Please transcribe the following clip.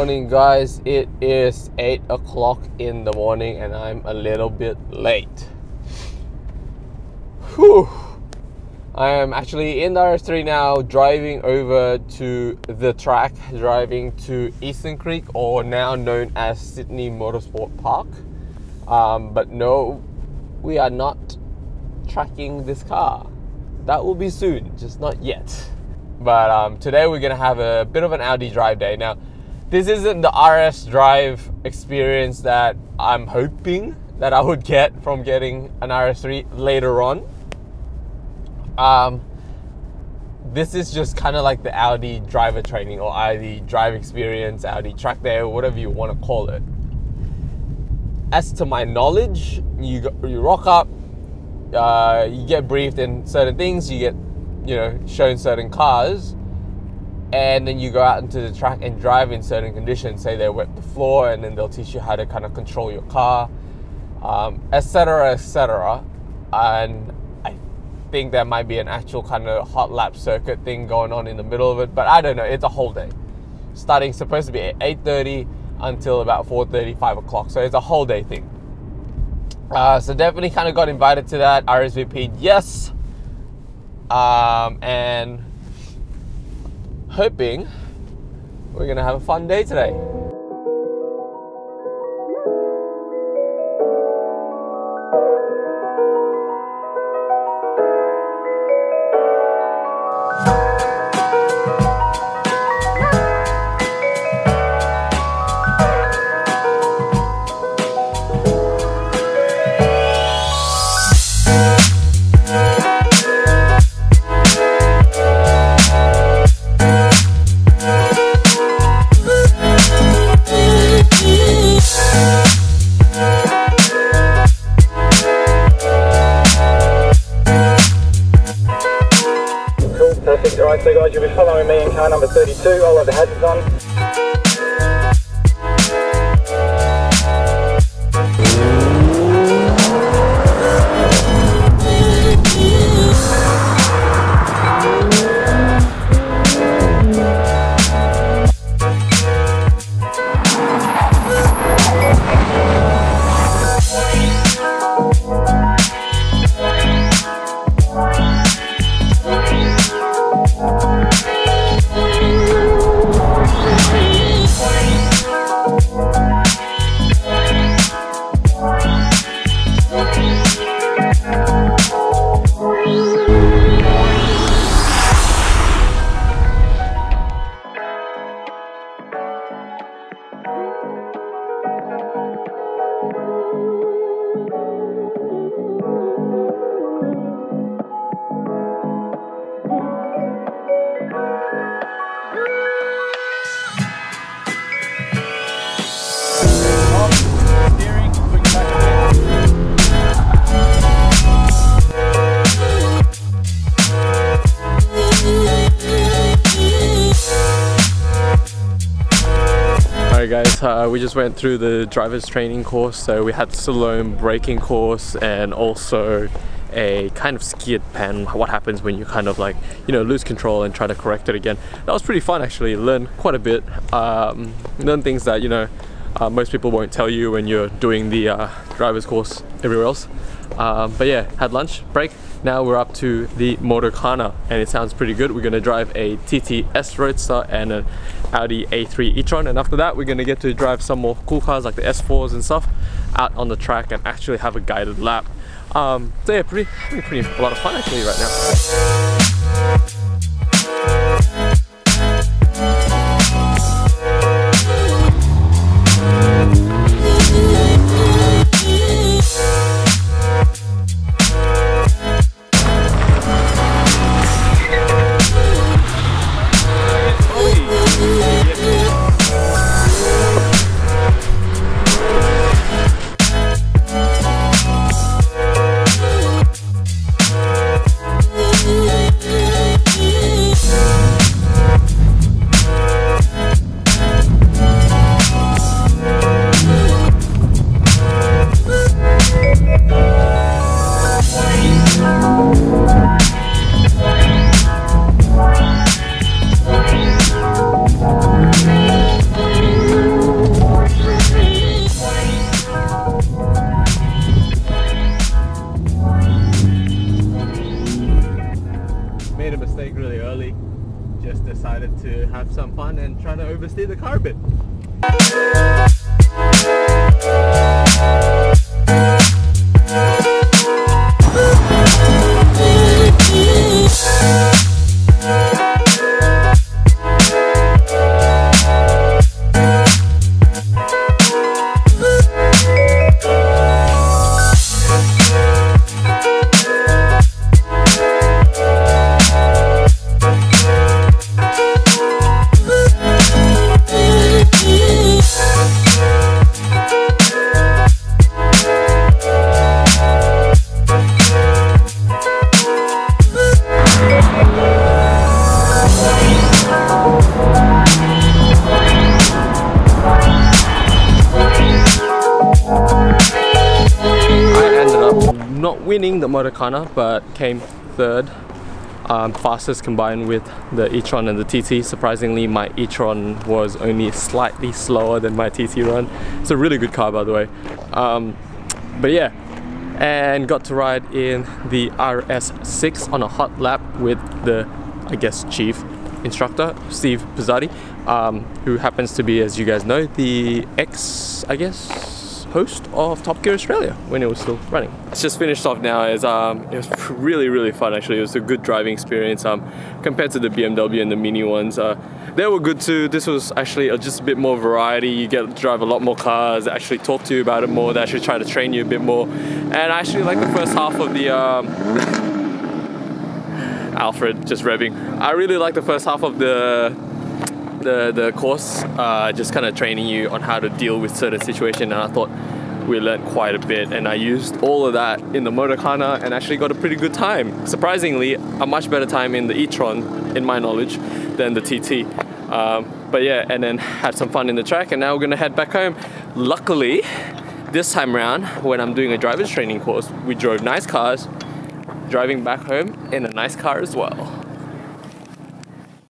morning, guys. It is 8 o'clock in the morning and I'm a little bit late. Whew. I am actually in the RS3 now, driving over to the track, driving to Eastern Creek, or now known as Sydney Motorsport Park. But no, we are not tracking this car. That will be soon, just not yet. But today we're gonna have a bit of an Audi drive day. Now, this isn't the RS drive experience that I'm hoping that I would get from getting an RS3 later on. This is just kind of like the Audi driver training or Audi drive experience, Audi track day, or whatever you want to call it. As to my knowledge, you rock up, you get briefed in certain things, you get, shown certain cars, and then you go out into the track and drive in certain conditions. Say they wet the floor, and then they'll teach you how to kind of control your car, etc., etc. And I think there might be an actual kind of hot lap circuit thing going on in the middle of it, but I don't know. It's a whole day, starting supposed to be at 8:30 until about 4:30, 5 o'clock. So it's a whole day thing. So definitely kind of got invited to that. RSVP'd yes, and hoping we're gonna have a fun day today. Alright, so guys, you'll be following me in car number 32. I'll have the hazards on. Guys, we just went through the driver's training course, so we had slow braking course and also a kind of skid pan, what happens when you kind of like, lose control and try to correct it again. That was pretty fun actually. Learned quite a bit, learned things that most people won't tell you when you're doing the driver's course everywhere else. But yeah, had lunch, break. Now we're up to the Motorkhana and it sounds pretty good. We're gonna drive a TTS Roadster and an Audi A3 E Tron, and after that we're gonna get to drive some more cool cars like the S4s and stuff out on the track and actually have a guided lap. So yeah, pretty a lot of fun actually right now. made a mistake really early. Just decided to have some fun and try to oversteer the car a bit. Not winning the Motorkhana, but came third, fastest combined with the E Tron and the TT. Surprisingly, my E Tron was only slightly slower than my TT run. It's a really good car, by the way. But yeah, and got to ride in the RS6 on a hot lap with the, I guess, chief instructor, Steve Pizzati, who happens to be, as you guys know, the ex, I guess, host of Top Gear Australia when it was still running. It's just finished off now. It was really fun actually. It was a good driving experience compared to the BMW and the Mini ones. They were good too. This was actually just a bit more variety. You get to drive a lot more cars, they actually talk to you about it more, they actually try to train you a bit more. And I actually like the first half of the Alfred just revving. I really like the first half of the course, just kind of training you on how to deal with certain situations, and I thought we learned quite a bit, and I used all of that in the Motorkhana and actually got a pretty good time. Surprisingly, a much better time in the E Tron, in my knowledge, than the TT. But yeah, and then had some fun in the track, and now we're gonna head back home. Luckily, this time around, when I'm doing a driver's training course, we drove nice cars, driving back home in a nice car as well.